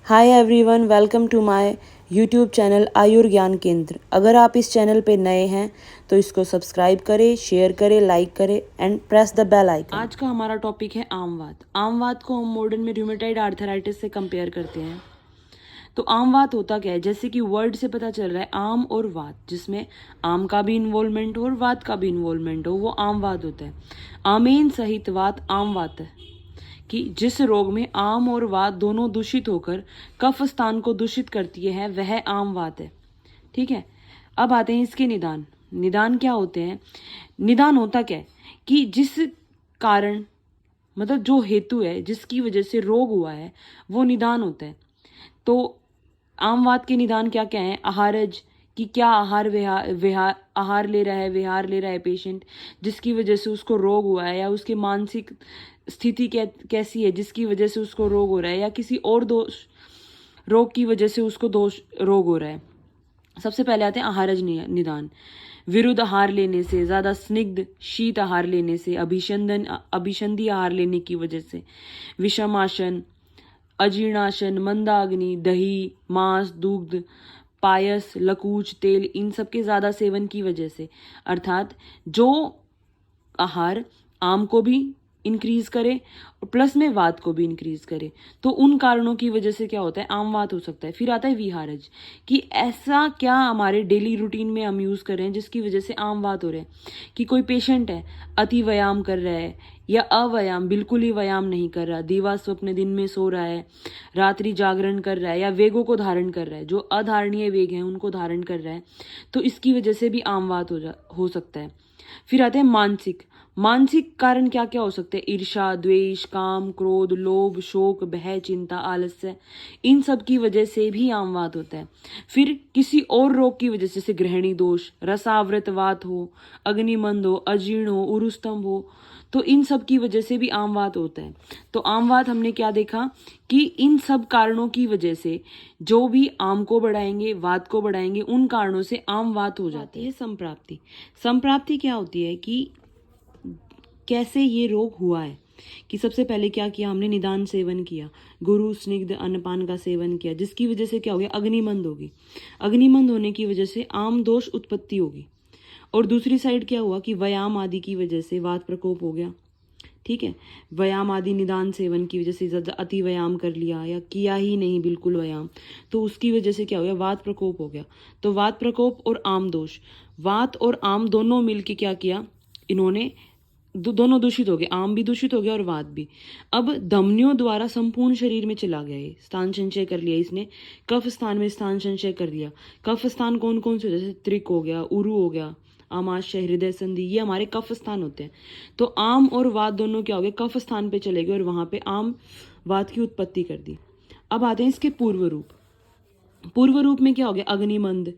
Hi everyone, welcome to my YouTube channel Ayur Gyan Kendra. अगर आप इस चैनल पे नए हैं तो इसको सब्सक्राइब करें, शेयर करें, लाइक करें and press the bell icon. आज का हमारा टॉपिक है आमवात। आमवात को हम मॉडर्न में रूमेटॉइड आर्थराइटिस से कंपेयर करते हैं। तो आमवात होता क्या है? जैसे कि वर्ड से पता चल रहा है आम और वात, जिसमें आम का भी इन्वॉल्वमेंट हो और वात का भी इन्वॉल्वमेंट हो, वो आमवात होता है। आमेन सहित वात आमवात है कि जिस रोग में आम और वात दोनों दूषित होकर कफ स्थान को दूषित करती है वह आम वात है। ठीक है, अब आते हैं इसके निदान। निदान क्या होते हैं? निदान होता क्या है कि जिस कारण, मतलब जो हेतु है जिसकी वजह से रोग हुआ है, वो निदान होता है। तो आम वात के निदान क्या क्या है? आहारज, कि क्या आहार आहार ले रहा है, विहार ले रहा है पेशेंट, जिसकी वजह से उसको रोग हुआ है, या उसके मानसिक स्थिति कैसी है जिसकी वजह से उसको रोग हो रहा है, या किसी और दोष रोग की वजह से उसको दोष रोग हो रहा है। सबसे पहले आते हैं आहारज निदान। विरुद्ध आहार लेने से, ज्यादा स्निग्ध शीत आहार लेने से, अभिसंधि आहार लेने की वजह से, विषमासन, अजीर्णाशन, मंदाग्नि, दही, मांस, दुग्ध, पायस, लकूच, तेल, इन सब के ज्यादा सेवन की वजह से, अर्थात जो आहार आम को भी इंक्रीज करे और प्लस में वात को भी इंक्रीज करे, तो उन कारणों की वजह से क्या होता है? आम वात हो सकता है। फिर आता है विहारज, कि ऐसा क्या हमारे डेली रूटीन में हम यूज कर रहे हैं जिसकी वजह से आम वात हो रहे हैं। कि कोई पेशेंट है, अति व्यायाम कर रहा है या अव्यायाम, बिल्कुल ही व्यायाम नहीं कर रहा, दीवा स्वप्न दिन में सो रहा है, रात्रि जागरण कर रहा है, या वेगों को धारण कर रहा है, जो अधारणीय वेग हैं उनको धारण कर रहा है, तो इसकी वजह से भी आम वात हो सकता है। फिर आते हैं मानसिक। मानसिक कारण क्या क्या हो सकते हैं? ईर्ष्या, द्वेष, काम, क्रोध, लोभ, शोक, भय, चिंता, आलस्य, इन सब की वजह से भी आमवात होता है। फिर किसी और रोग की वजह से, जैसे गृहिणी दोष, रसावृत वात हो, अग्निमंद हो, अजीर्ण हो, उरुस्तंभ हो, तो इन सब की वजह से भी आमवात होता है। तो आमवात हमने क्या देखा कि इन सब कारणों की वजह से जो भी आम को बढ़ाएंगे, वात को बढ़ाएंगे, उन कारणों से आमवात हो जाती है। संप्राप्ति। संप्राप्ति क्या होती है कि कैसे ये रोग हुआ है। कि सबसे पहले क्या किया हमने? निदान सेवन किया, गुरु स्निग्ध अन्नपान का सेवन किया, जिसकी वजह से क्या हो गया? अग्निमंद होगी। अग्निमंद होने की वजह से आम दोष उत्पत्ति होगी। और दूसरी साइड क्या हुआ कि व्यायाम आदि की वजह से वात प्रकोप हो गया। ठीक है, व्यायाम आदि निदान सेवन की वजह से ज्यादा अति व्यायाम कर लिया या किया ही नहीं बिल्कुल व्यायाम, तो उसकी वजह से क्या हो गया? वात प्रकोप हो गया। तो वात प्रकोप और आम दोष, वात और आम दोनों मिलके क्या किया इन्होंने? दोनों दूषित हो गए, आम भी दूषित हो गया और वात भी। अब धमनियों द्वारा संपूर्ण शरीर में चला गया, ये स्थान संचय कर लिया इसने, कफ स्थान में स्थान संचय कर लिया। कफ स्थान कौन कौन से? जैसे त्रिक हो गया, उरु हो गया, आमाशय, हृदय संधि, ये हमारे कफ स्थान होते हैं। तो आम और वात दोनों क्या हो गए? कफ स्थान पे चले गए और वहां पे आम वात की उत्पत्ति कर दी। अब आते हैं इसके पूर्व रूप। पूर्व रूप में क्या हो गया? अग्निमंद,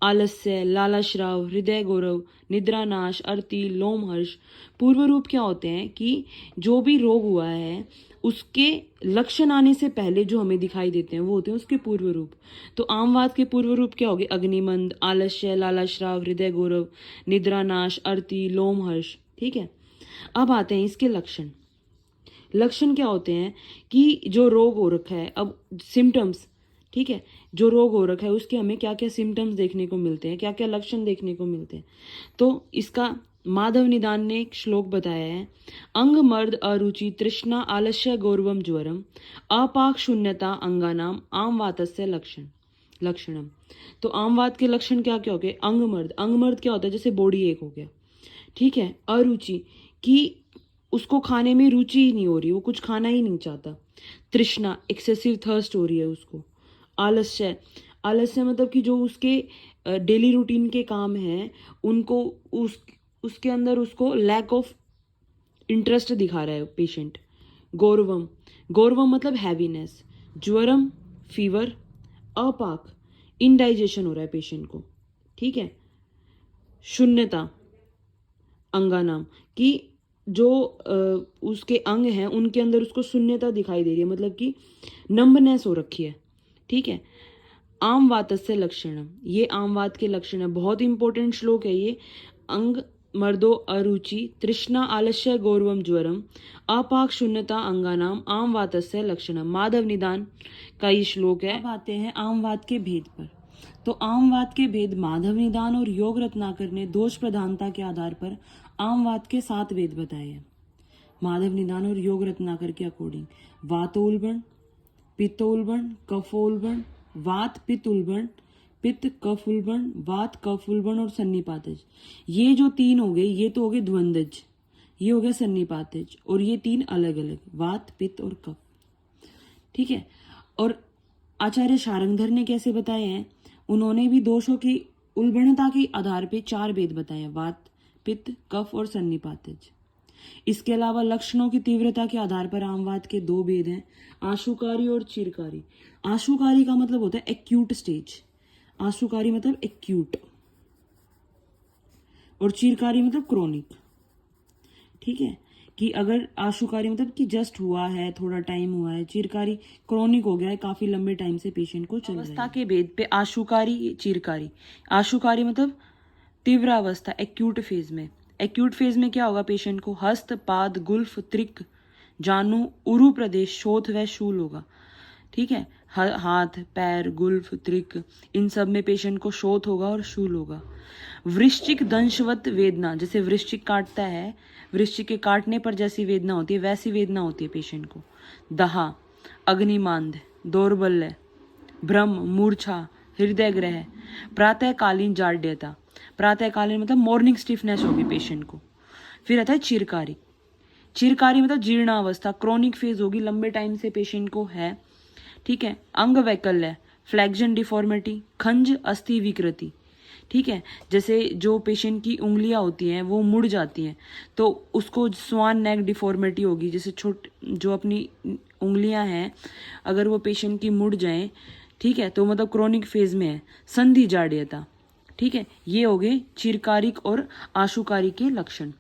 आलस्य, लालाश्राव, हृदय गौरव, निद्रानाश, अर्ति, लोमहर्ष। पूर्व रूप क्या होते हैं कि जो भी रोग हुआ है उसके लक्षण आने से पहले जो हमें दिखाई देते हैं वो होते हैं उसके पूर्व रूप। तो आमवात के पूर्व रूप क्या हो गए? अग्निमंद, आलस्य, लालाश्राव, हृदय गौरव, निद्रानाश, अर्ति, लोमहर्ष। ठीक है, अब आते हैं इसके लक्षण। लक्षण क्या होते हैं कि जो रोग हो रखा है, अब सिम्टम्स, ठीक है, जो रोग हो रखा है उसके हमें क्या क्या सिम्टम्स देखने को मिलते हैं, क्या क्या लक्षण देखने को मिलते हैं। तो इसका माधव निदान ने एक श्लोक बताया है। अंग मर्द अरुचि तृष्णा आलस्य गौरवम ज्वरम अपाक शून्यता अंगानाम आम वातस्य लक्षणम। तो आम वात के लक्षण क्या क्या हो गए? अंगमर्द। अंगमर्द क्या होता है? जैसे बॉडी एक हो गया। ठीक है, अरुचि, कि उसको खाने में रुचि ही नहीं हो रही, वो कुछ खाना ही नहीं चाहता। तृष्णा, एक्सेसिव थर्स्ट हो रही है उसको। आलस्य, आलस्य मतलब कि जो उसके डेली रूटीन के काम हैं उनको उसके अंदर उसको लैक ऑफ इंटरेस्ट दिखा रहा है पेशेंट। गौरवम, गौरवम मतलब हैवीनेस। ज्वरम, फीवर। अपाक, इनडाइजेशन हो रहा है पेशेंट को। ठीक है, शून्यता अंगानाम, कि जो उसके अंग हैं उनके अंदर उसको शून्यता दिखाई दे रही है, मतलब कि नंबनेस हो रखी है। ठीक है, आम वातस्य लक्षणम, ये आम वात के लक्षण है। बहुत इंपॉर्टेंट श्लोक है ये। अंग मर्दो अरुचि तृष्णा आलस्य गौरवम ज्वरम अपाक शून्यता अंगानाम आम वातस्य लक्षणम। माधव निदान का ये श्लोक है। अब आते हैं आमवात के भेद पर। तो आमवात के भेद माधव निदान और योग रत्नाकर ने दोष प्रधानता के आधार पर आमवात के 7 भेद बताए हैं। माधव निदान और योग रत्नाकर के अकॉर्डिंग वातोल्बण, पित्तोल्बण, कफोल्बण, वात पित्त उल्बण, पित्त कफ उल्बण, वात कफ उल्बण और सन्निपातज। ये जो 3 हो गए, ये तो हो गए द्वंद्वज, ये हो गया सन्निपातज, और ये 3 अलग अलग, वात पित्त और कफ। ठीक है। और आचार्य शारंगधर ने कैसे बताए हैं, उन्होंने भी दोषों की उल्बणता के आधार पे 4 भेद बताए हैं, वात पित्त कफ और सन्निपातज। इसके अलावा लक्षणों की तीव्रता के आधार पर आमवात के 2 भेद हैं, आशुकारी और चिरकारी। आशुकारी का मतलब होता है एक्यूट स्टेज, आशुकारी मतलब एक्यूट, और चिरकारी मतलब क्रोनिक। ठीक है, कि अगर आशुकारी मतलब कि जस्ट हुआ है, थोड़ा टाइम हुआ है, चिरकारी क्रोनिक हो गया है, काफी लंबे टाइम से पेशेंट को चल रहा है। अवस्था के भेद पे आशुकारी चिरकारी। आशुकारी मतलब तीव्र अवस्था, एक्यूट फेज में। एक्यूट फेज में क्या होगा, पेशेंट को हस्त पाद गुल्फ त्रिक जानू उरु प्रदेश शोथ व शूल होगा। ठीक है, हाथ पैर गुल्फ त्रिक इन सब में पेशेंट को शोथ होगा और शूल होगा। वृश्चिक दंशवत वेदना, जैसे वृश्चिक काटता है, वृश्चिक के काटने पर जैसी वेदना होती है वैसी वेदना होती है पेशेंट को। दहा, अग्निमांद, दौर्बल्य, भ्रम, मूर्छा, हृदय ग्रह, प्रातःकालीन जाड्यता। प्रातःकालीन मतलब मॉर्निंग स्टिफनेस होगी पेशेंट को। फिर आता है चिरकारी। चिरकारी मतलब जीर्णावस्था, क्रोनिक फेज होगी, लंबे टाइम से पेशेंट को है। ठीक है, अंग वैकल्य, फ्लैक्जन डिफॉर्मिटी, खंज अस्थि विकृति। ठीक है, जैसे जो पेशेंट की उंगलियां होती हैं वो मुड़ जाती हैं तो उसको स्वान नेक डिफॉर्मिटी होगी। जैसे जो अपनी उंगलियां हैं अगर वो पेशेंट की मुड़ जाएं, ठीक है, तो मतलब क्रोनिक फेज में है। संधि जाड्यता। ठीक है, ये हो गए चिरकारिक और आशुकारी के लक्षण।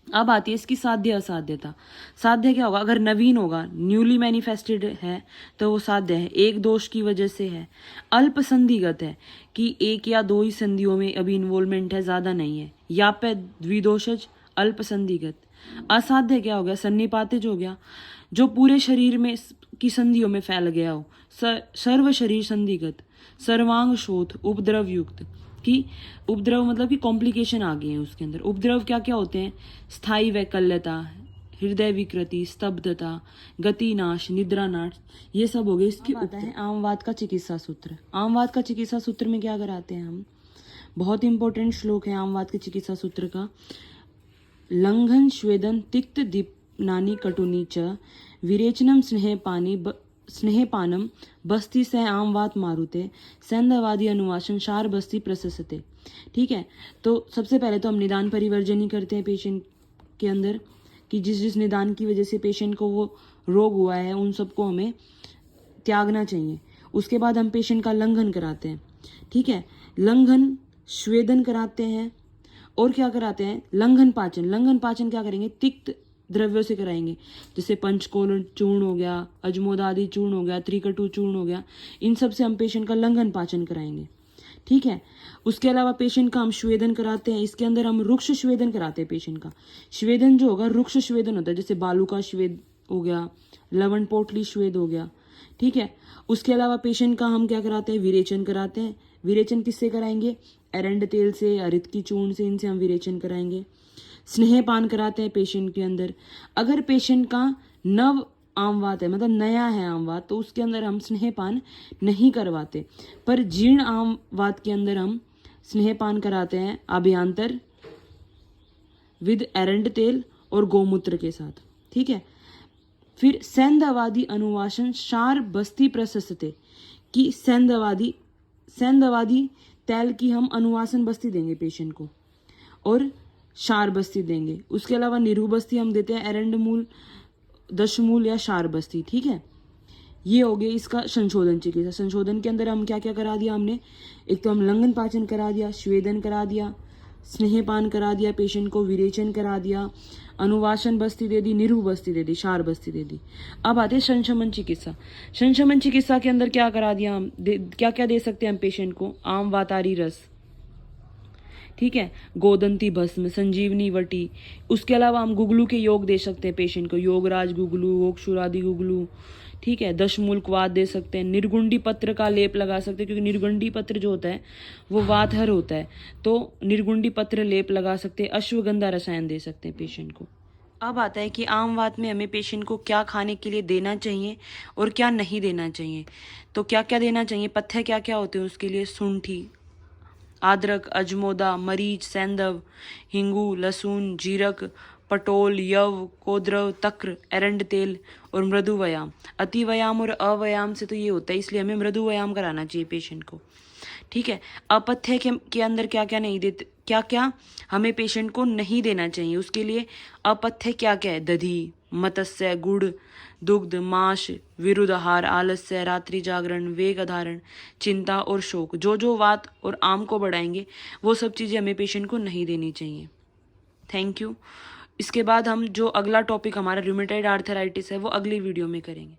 अब आती है इसकी साध्य असाध्यता। साध्य क्या होगा, अगर नवीन होगा, न्यूली मैनिफेस्टेड है तो वो साध्य है, एक दोष की वजह से है। अल्प संधिगत है कि 1 या 2 ही संधियों में अभी इन्वॉल्वमेंट है, ज्यादा नहीं है। याप्य द्विदोषज अल्प संधिगत। असाध्य क्या हो गया, सन्निपातिज हो गया, जो पूरे शरीर में की संधियों में फैल गया हो। सर्व शरीर संधिगत, सर्वांग शोथ, उपद्रव युक्त, कि उपद्रव मतलब कि कॉम्प्लिकेशन आ गए हैं उसके अंदर। उपद्रव क्या क्या होते हैं, स्थायी वैकल्यता, हृदय विकृति, स्तब्धता, गतिनाश, निद्रानाश, ये सब हो गए इसकी। आता है आमवात का चिकित्सा सूत्र। आमवात का चिकित्सा सूत्र में क्या कराते हैं हम, बहुत इंपॉर्टेंट श्लोक है आमवात के चिकित्सा सूत्र का। लंघन श्वेदन तिक्त दीपनानी कटुनी च विरेचनम स्नेहपानम बस्ती से आमवात मारुते संधवादी अनुवासन शार बस्ती प्रशस्ते। ठीक है, तो सबसे पहले तो हम निदान परिवर्जनी करते हैं पेशेंट के अंदर, कि जिस जिस निदान की वजह से पेशेंट को वो रोग हुआ है उन सबको हमें त्यागना चाहिए। उसके बाद हम पेशेंट का लंघन कराते हैं। ठीक है, लंघन श्वेदन कराते हैं, और क्या कराते हैं, लंघन पाचन। लंघन पाचन क्या करेंगे, तिक्त द्रव्यों से कराएंगे, जैसे पंचकोल चूर्ण हो गया, अजमोदादि चूर्ण हो गया, त्रिकटु चूर्ण हो गया, इन सब से हम पेशेंट का लंघन पाचन कराएंगे। ठीक है, उसके अलावा पेशेंट का हम श्वेदन कराते हैं। इसके अंदर हम रुक्ष श्वेदन कराते हैं पेशेंट का। श्वेदन जो होगा रुक्ष श्वेदन होता है, जैसे बालू का श्वेद हो गया, लवण पोटली श्वेद हो गया। ठीक है, उसके अलावा पेशेंट का हम क्या कराते हैं, विरेचन कराते हैं। विरेचन किससे कराएंगे, एरंड तेल से, अरित की चूर्ण से, इनसे हम विरेचन कराएंगे। स्नेहपान कराते हैं पेशेंट के अंदर। अगर पेशेंट का नव आमवात है, मतलब नया है आमवात, तो उसके अंदर हम स्नेहपान नहीं करवाते, पर जीर्ण आमवात के अंदर हम स्नेहपान कराते हैं अभ्यांतर विद एरंड तेल और गोमूत्र के साथ। ठीक है, फिर सैंधवादी अनुवासन शार बस्ती प्रशस्ते, कि सैंधवादी तेल की हम अनुवासन बस्ती देंगे पेशेंट को, और शार बस्ती देंगे। उसके अलावा निरू बस्ती हम देते हैं, एरंड मूल, दशमूल या शार बस्ती। ठीक है, ये हो गया इसका संशोधन चिकित्सा। संशोधन के अंदर हम क्या क्या करा दिया हमने, एक तो हम लंघन पाचन करा दिया, श्वेदन करा दिया, स्नेहपान करा दिया पेशेंट को, विरेचन करा दिया, अनुवासन बस्ती दे दी, निरू बस्ती दे दी, शार बस्ती दे दी। अब आते संशमन चिकित्सा। संशमन चिकित्सा के अंदर क्या करा दिया हम, क्या क्या दे सकते हैं हम पेशेंट को, आम वातारी रस। ठीक है, गोदंती भस्म, संजीवनी वटी। उसके अलावा हम गुगलू के योग दे सकते हैं पेशेंट को, योगराज गुगलू, ओक्षुरादि गुगलू, ठीक है। दशमूलक वात दे सकते हैं, निर्गुंडी पत्र का लेप लगा सकते हैं, क्योंकि निर्गुंडी पत्र जो होता है वो वातहर होता है, तो निर्गुंडी पत्र लेप लगा सकते हैं। अश्वगंधा रसायन दे सकते हैं पेशेंट को। अब आता है कि आम वात में हमें पेशेंट को क्या खाने के लिए देना चाहिए और क्या नहीं देना चाहिए। तो क्या क्या देना चाहिए, पथ्य क्या क्या होते हैं उसके लिए, शुंठी, अदरक, अजमोदा, मरीच, सेंधव, हिंगू, लहसुन, जीरक, पटोल, यव, कोद्रव, तक्र, एरंड तेल और मृदु व्यायाम। अति व्यायाम और अव्यायाम से तो ये होता है, इसलिए हमें मृदु व्यायाम कराना चाहिए पेशेंट को, ठीक है। अपथ्य के अंदर क्या क्या नहीं देते, क्या क्या हमें पेशेंट को नहीं देना चाहिए, उसके लिए अपथ्य क्या क्या है, दधी, मत्स्य, गुड़, दुग्ध, मांस, विरुद्ध आहार, आलस्य, रात्रि जागरण, वेग अधारण, चिंता और शोक। जो जो वात और आम को बढ़ाएंगे वो सब चीज़ें हमें पेशेंट को नहीं देनी चाहिए। Thank you. इसके बाद हम जो अगला टॉपिक हमारा रूमेटॉइड आर्थराइटिस है वो अगली वीडियो में करेंगे।